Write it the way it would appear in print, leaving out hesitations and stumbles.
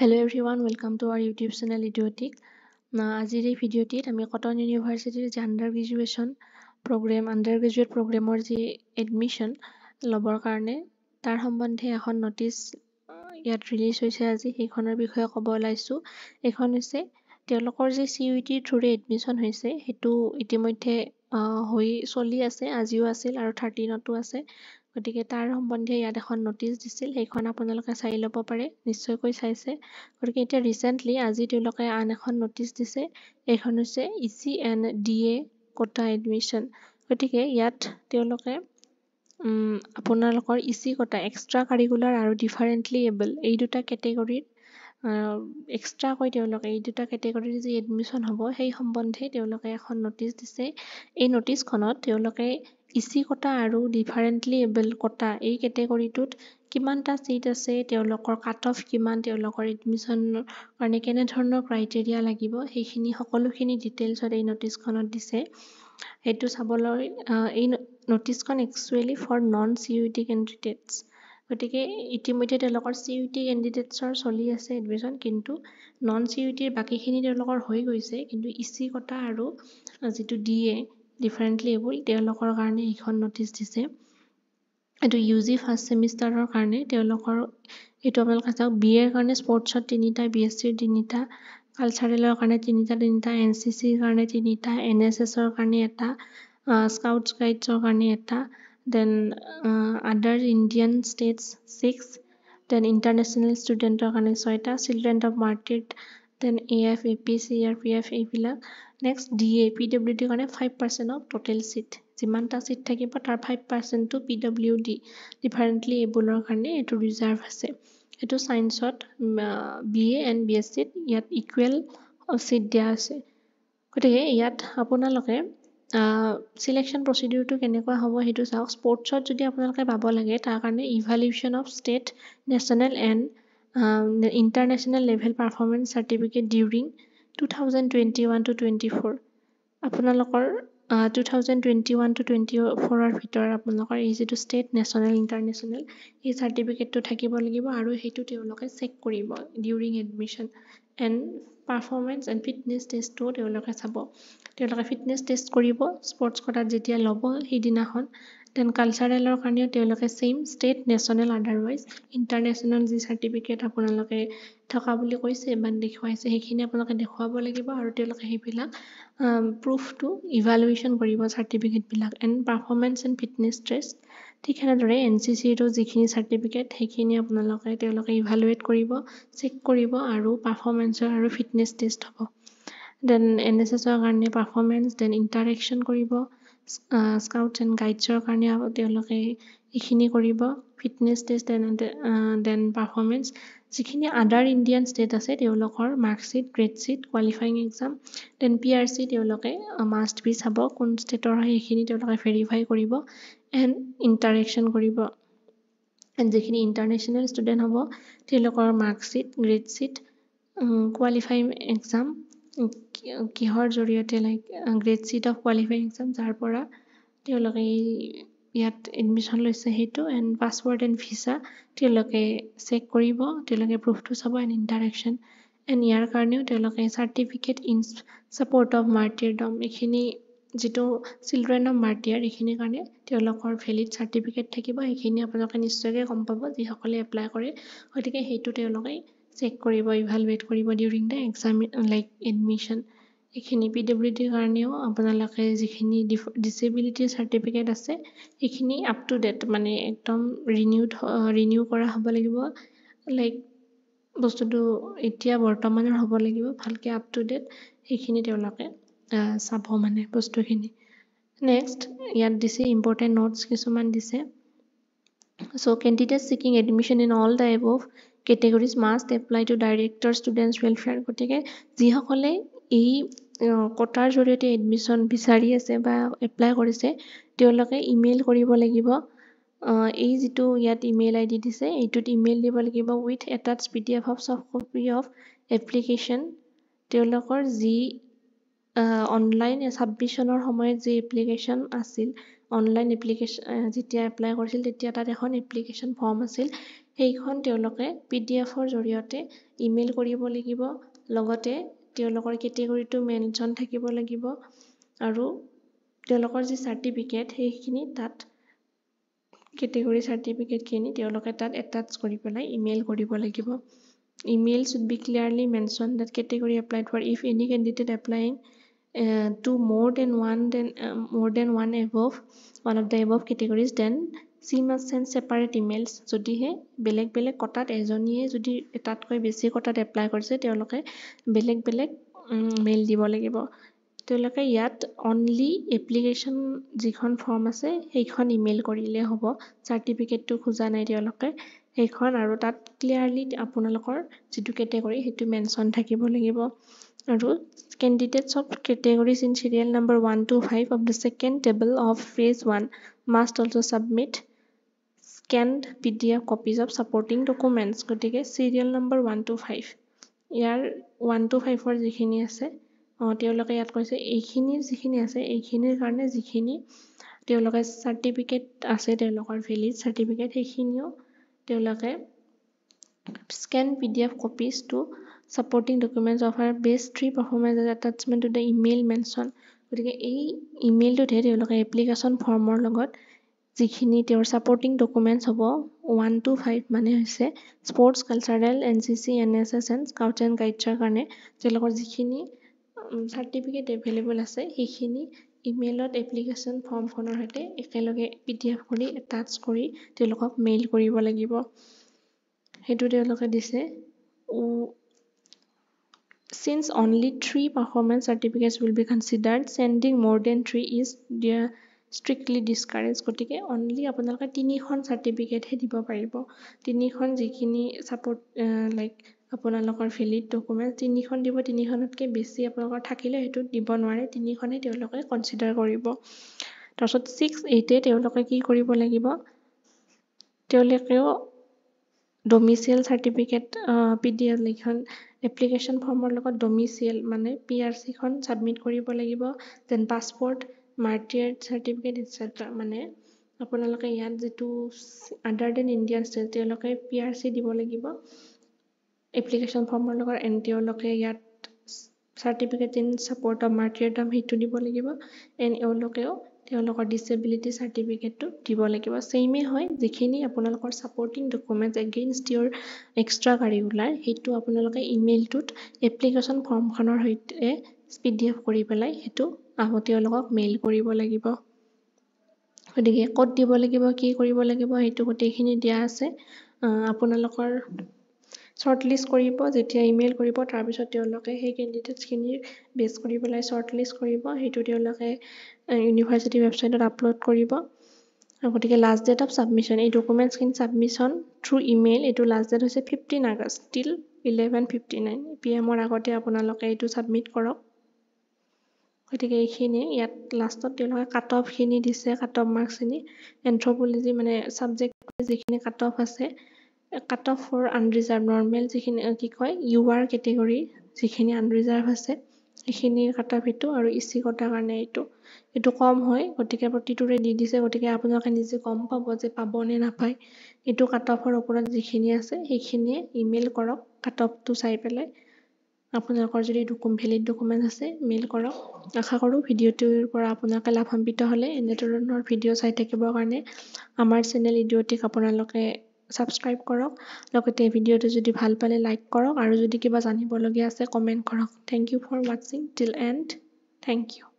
Hello everyone, welcome to our YouTube channel Idiotic. আজিৰ এই ভিডিঅ'টিত আমি কটন ইউনিভাৰ্চিটিৰ যে আণ্ডাৰগ্ৰেজুৱেট প্ৰগ্ৰেমৰ যি এডমিশ্যন ল'বৰ কাৰণে তাৰ সম্বন্ধে এখন নটিচ ইয়াত ৰিলিজ হৈছে আজি সেইখনৰ বিষয়ে ক'ব ওলাইছোঁ। এইখন হৈছে তেওঁলোকৰ যে CUET থ্ৰুৰে এডমিশ্যন হৈছে সেইটো ইতিমধ্যে চলি আছে, আজিও আছিল আৰু 13তো আছে। গতিকে তাৰ সম্বন্ধে ইয়াত এখন নটিচ দিছিল, সেইখন আপোনালোকে চাই ল'ব পাৰে, নিশ্চয়কৈ চাইছে। গতিকে এতিয়া ৰিচেণ্টলি আজি তেওঁলোকে আন এখন নটিচ দিছে, এইখন হৈছে ECNDA কোটা এডমিশ্যন। গতিকে ইয়াত তেওঁলোকে আপোনালোকৰ EC কোটা এক্সট্ৰা কাৰিকুলাৰ আৰু ডিফাৰেণ্টলি এবল এই দুটা কেটেগৰীৰ এক্সট্ৰাকৈ তেওঁলোকে এই দুটা কেটেগৰীৰ যি এডমিশ্যন হ'ব সেই সম্বন্ধে তেওঁলোকে এখন নটিচ দিছে। এই নটিচখনত তেওঁলোকে EC কোটা আৰু ডিফাৰেণ্টলি এবল কোটা এই কেটেগৰীটোত কিমানটা চিট আছে, তেওঁলোকৰ কাট অফ কিমান, তেওঁলোকৰ এডমিশ্যনৰ কাৰণে কেনেধৰণৰ ক্ৰাইটেৰিয়া লাগিব, সেইখিনি সকলোখিনি ডিটেইলছত এই নটিচখনত দিছে। সেইটো চাবলৈ এই নটিচখন actually for non CUET candidates. গতিকে ইতিমধ্যে তেওঁলোকৰ CUET কেণ্ডিডেটছৰ চলি আছে এডমিশ্যন, কিন্তু নন CUETৰ বাকীখিনি তেওঁলোকৰ হৈ গৈছে, কিন্তু EC কোটা আৰু যিটো DA ডিফাৰেণ্টলি এবল তেওঁলোকৰ কাৰণে এইখন নটিচ দিছে। এইটো UG ফাৰ্ষ্ট ছেমিষ্টাৰৰ কাৰণে তেওঁলোকৰ এইটো আপোনালোকে চাওক, BA ৰ কাৰণে স্পৰ্টছত 3টা, BSc-ৰ 3টা, কালচাৰেলৰ কাৰণে 3টা, NCC-ৰ কাৰণে 3টা, NSS-ৰ কাৰণে 1টা, স্কাউটছ গাইডছৰ কাৰণে 1টা, then other Indian states 6, then international ষ্টুডেণ্টৰ কাৰণে 6টা, children of martyr, then AF, AP, CRPF এইবিলাক। নেক্সট DA PWDৰ কাৰণে 5% অফ টোটেল চিট, যিমানটা চিট থাকিব তাৰ 5%টো PWD ডিফাৰেণ্টলি এবলৰ কাৰণে এইটো ৰিজাৰ্ভ আছে। এইটো ছায়েন্সত BA এণ্ড BSc-ত ইয়াত ইকুৱেল চিট দিয়া আছে। গতিকে ইয়াত আপোনালোকে চিলেকশ্যন প্ৰচিডিউৰটো কেনেকুৱা হ'ব সেইটো চাওক। স্পৰ্টছত যদি আপোনালোকে পাব লাগে তাৰ কাৰণে evaluation of state, national and international level performance certificate during 2021-24 আপোনালোকৰ 2021-24ৰ ভিতৰত আপোনালোকৰ এই যিটো ষ্টেট, নেশ্যনেল, ইণ্টাৰনেশ্যনেল এই চাৰ্টিফিকেটটো থাকিব লাগিব আৰু সেইটো তেওঁলোকে চেক কৰিব during admission. And performance and fitness টেষ্টটোও তেওঁলোকে চাব। তেওঁলোকে ফিটনেছ টেষ্ট কৰিব স্পৰ্টছ কোটাত যেতিয়া ল'ব সেইদিনাখন। দেন কালচাৰেলৰ কাৰণেও তেওঁলোকে same state, national, otherwise international যি চাৰ্টিফিকেট আপোনালোকে থকা বুলি কৈছে বা দেখুৱাইছে সেইখিনি আপোনালোকে দেখুৱাব লাগিব আৰু তেওঁলোকে সেইবিলাক প্ৰুফটো ইভালুৱেশ্যন কৰিব চাৰ্টিফিকেটবিলাক। And performance and fitness test ঠিক সেনেদৰে NCC-ৰো যিখিনি চাৰ্টিফিকেট সেইখিনি তেওঁলোকে ইভালুৱেট কৰিব, চেক কৰিব আৰু পাৰফৰ্মেঞ্চৰ আৰু ফিটনেছ টেষ্ট হ'ব। দেন NSS-ৰ কাৰণে পাৰফৰ্মেঞ্চ, দেন ইণ্টাৰেকশ্যন কৰিব, স্কাউটছ এণ্ড গাইডছৰ কাৰণে তেওঁলোকে এইখিনি কৰিব, ফিটনেছ টেষ্ট দেন পাৰফৰ্মেঞ্চ। যিখিনি আদাৰ ইণ্ডিয়ান ষ্টেট আছে তেওঁলোকৰ marksheet, gradesheet, qualifying exam, then PRC তেওঁলোকে মাষ্ট বি চাব, কোন ষ্টেটৰ হয় সেইখিনি তেওঁলোকে ভেৰিফাই কৰিব এণ্ড ইণ্টাৰেকশ্যন কৰিব। এণ্ড যিখিনি ইণ্টাৰনেশ্যনেল ষ্টুডেণ্ট হ'ব তেওঁলোকৰ মাৰ্কশ্বিট, গ্ৰেডশ্বিট, কোৱালিফাইং এক্সাম কিহৰ জৰিয়তে গ্ৰেডশ্বিট অফ কোৱালিফাইং এক্সাম যাৰ পৰা তেওঁলোকে ইয়াত এডমিশ্যন লৈছে সেইটো, এণ্ড পাছপৰ্ট এণ্ড ভিছা তেওঁলোকে চেক কৰিব, তেওঁলোকে প্ৰুফটো চাব এণ্ড ইণ্টাৰেকশ্যন। এণ্ড ইয়াৰ কাৰণেও তেওঁলোকে চাৰ্টিফিকেট ইন ছাপৰ্ট অফ মাৰ্টিৰডম এইখিনি যিটো চিলড্ৰেন অফ মাৰ্টিয়াৰ এইখিনিৰ কাৰণে তেওঁলোকৰ ভেলিড চাৰ্টিফিকেট থাকিব, সেইখিনি আপোনালোকে নিশ্চয়কৈ গম পাব যিসকলে এপ্লাই কৰে। গতিকে সেইটো তেওঁলোকে চেক কৰিব, ইভালুৱেট কৰিব ডিউৰিং দ্য এক্সাম এডমিশ্যন। এইখিনি PWDৰ কাৰণেও আপোনালোকে যিখিনি ডিছেবিলিটি চাৰ্টিফিকেট আছে সেইখিনি আপ টু ডেট মানে একদম ৰিনিউ কৰা হ'ব লাগিব, বস্তুটো এতিয়া বৰ্তমানৰ হ'ব লাগিব, ভালকৈ আপ টু ডেট সেইখিনি তেওঁলোকে চাব মানে বস্তুখিনি। নেক্সট ইয়াত দিছে ইম্পৰ্টেণ্ট নোটছ কিছুমান দিছে। So' candidate seeking admission in all the above categories must apply to director students welfare. গতিকে যিসকলে এই কোটাৰ জৰিয়তে এডমিশ্যন বিচাৰি আছে বা এপ্লাই কৰিছে তেওঁলোকে ইমেইল কৰিব লাগিব। এই যিটো ইয়াত ইমেইল ID দিছে এইটোত ইমেইল দিব লাগিব with attached PDF of soft copy of application. তেওঁলোকৰ যি অনলাইন ছাবমিশ্যনৰ সময়ত যি এপ্লিকেশ্যন আছিল, অনলাইন এপ্লিকেশ্যন যেতিয়া এপ্লাই কৰিছিল তেতিয়া তাত এখন এপ্লিকেশ্যন ফৰ্ম আছিল, সেইখন তেওঁলোকে PDFৰ জৰিয়তে ইমেইল কৰিব লাগিব। লগতে তেওঁলোকৰ কেটেগৰীটো মেনশ্যন থাকিব লাগিব আৰু তেওঁলোকৰ যি চাৰ্টিফিকেট সেইখিনি তাত কেটেগৰী চাৰ্টিফিকেটখিনি তেওঁলোকে তাত এটাচ কৰি পেলাই ইমেইল কৰিব লাগিব। Email should be clearly mentioned that category applied for. If any candidate applying to more than one of the above categories, then she must send separate emails. যদিহে বেলেগ বেলেগ কটাত এজনীয়ে যদি এটাতকৈ বেছি কটাত এপ্লাই কৰিছে তেওঁলোকে বেলেগ বেলেগ মেইল দিব লাগিব। তেওঁলোকে ইয়াত অনলি এপ্লিকেশ্যন যিখন ফৰ্ম আছে সেইখন ইমেইল কৰিলে হ'ব। চাৰ্টিফিকেটটো খোজা নাই তেওঁলোকে সেইখন আৰু তাত ক্লিয়াৰলি আপোনালোকৰ যিটো কেটেগৰী সেইটো মেনশ্যন থাকিব লাগিব। আৰু candidates of categories in serial number 1 to 5 of the second table of phase 1 must also submit scanned PDF copies of supporting documents. গতিকে serial number 1 to 5 year 1 to 5ৰ যিখিনি আছে তেওঁলোকে ইয়াত কৈছে এইখিনি যিখিনি আছে এইখিনিৰ কাৰণে যিখিনি তেওঁলোকে চাৰ্টিফিকেট আছে তেওঁলোকৰ ভেলিড চাৰ্টিফিকেট সেইখিনিও তেওঁলোকে scan PDF copies to supporting documents of our base 3 performance as attachment to the email mention. গতিকে এই ইমেইলটোতে তেওঁলোকে এপ্লিকেশ্যন ফৰ্মৰ লগত যিখিনি তেওঁৰ ছাপৰ্টিং ডকুমেণ্টছ হ'ব 1 to 5 মানে হৈছে sports cultural NCC NSS and scouts and গাইডছৰ কাৰণে তেওঁলোকৰ যিখিনি চাৰ্টিফিকেট এভেইলেবল আছে সেইখিনি ইমেইলত এপ্লিকেশ্যন ফৰ্মখনৰ সৈতে একেলগে PDF কৰি এটাচ কৰি তেওঁলোকক মেইল কৰিব লাগিব। সেইটো তেওঁলোকে দিছে। Since only 3 performance certificates will be considered, sending more than 3 is strictly discouraged. গতিকে অনলি আপোনালোকে 3খন চাৰ্টিফিকেটহে দিব পাৰিব। 3খন যিখিনি ছাপৰ্ট লাইক আপোনালোকৰ ভেলিড ডকুমেণ্ট 3খন দিব। 3খনতকৈ বেছি আপোনালোকৰ থাকিলে সেইটো দিব নোৱাৰে। 3খনে তেওঁলোকে কনচিডাৰ কৰিব। তাৰপিছত 6(8) তেওঁলোকে কি কৰিব লাগিব তেওঁলোকেও ডমিচিয়েল চাৰ্টিফিকেট PDF লিখন এপ্লিকেশ্যন ফৰ্মৰ লগত ডমিচিয়েল মানে PRCখন ছাবমিট কৰিব লাগিব। দেন পাছপৰ্ট মাৰ্টিয়াৰ্ড চাৰ্টিফিকেট এটচেট্ৰা মানে আপোনালোকে ইয়াত যিটো আদাৰ দেন ইণ্ডিয়ান ষ্টেট তেওঁলোকে PRC দিব লাগিব এপ্লিকেশ্যন ফৰ্মৰ লগত এণ্ড তেওঁলোকে ইয়াত চাৰ্টিফিকেট ইন ছাপৰ্ট অফ মাৰ্টিয়াৰ্ডম সেইটো দিব লাগিব এণ্ড এওঁলোকেও তেওঁলোকৰ ডিছেবিলিটি চাৰ্টিফিকেটটো দিব লাগিব। চেইমে হয় যিখিনি আপোনালোকৰ ছাপৰ্টিং ডকুমেণ্টছ এগেইনষ্ট ইয়ৰ এক্সট্ৰা কাৰিকুলাৰ সেইটো আপোনালোকে ইমেইলটোত এপ্লিকেশ্যন ফৰ্মখনৰ সৈতে PDF কৰি পেলাই সেইটো তেওঁলোকক মেইল কৰিব লাগিব। গতিকে ক'ত দিব লাগিব কি কৰিব লাগিব সেইটো গোটেইখিনি দিয়া আছে। আপোনালোকৰ শ্বৰ্ট লিষ্ট কৰিব যেতিয়া ইমেইল কৰিব তাৰপিছত তেওঁলোকে সেই কেণ্ডিডেটছখিনিৰ বেছ কৰি পেলাই শ্বৰ্ট লিষ্ট কৰিব সেইটো তেওঁলোকে ইউনিভাৰ্চিটি ৱেবছাইটত আপলোড কৰিব। গতিকে লাষ্ট ডেট অফ ছাবমিশ্যন এই ডকুমেণ্টছখিনি ছাবমিশ্যন থ্ৰু ইমেইল এইটো লাষ্ট ডেট হৈছে 15 আগষ্ট টিল 11:59 PM আগতে আপোনালোকে এইটো ছাবমিট কৰক। গতিকে এইখিনি ইয়াত লাষ্টত তেওঁলোকে কাট অফখিনি দিছে কাট অফ মাৰ্কছখিনি এন্থ্ৰপলজি মানে ছাবজেক্ট যিখিনি কাট অফ আছে cut off for unreserved normal যিখিনি কি কয় UR কেটেগৰী যিখিনি আনৰিজাৰ্ভ আছে সেইখিনি কাট অফ এইটো আৰু EC কটাৰ কাৰণে এইটো কম হয়। গতিকে প্ৰতিটোৰে দি দিছে গতিকে আপোনালোকে নিজে গম পাব যে পাব নে নাপায়। এইটো কাট অফৰ ওপৰত যিখিনি আছে সেইখিনিয়ে ইমেইল কৰক কাট অফটো চাই পেলাই আপোনালোকৰ যদি ভেলিড ডকুমেণ্ট আছে মেইল কৰক। আশা কৰোঁ ভিডিঅ'টোৰ পৰা আপোনালোকে লাভান্বিত হ'লে এনেধৰণৰ ভিডিঅ' চাই থাকিবৰ কাৰণে আমাৰ চেনেল ইডিঅ'টিক আপোনালোকে ছাবস্ক্ৰাইব কৰক। লগতে ভিডিঅ'টো যদি ভাল পালে লাইক কৰক আৰু যদি কিবা জানিবলগীয়া আছে কমেণ্ট কৰক। থেংক ইউ ফৰ ৱাচিং টিল এণ্ড থেংক ইউ।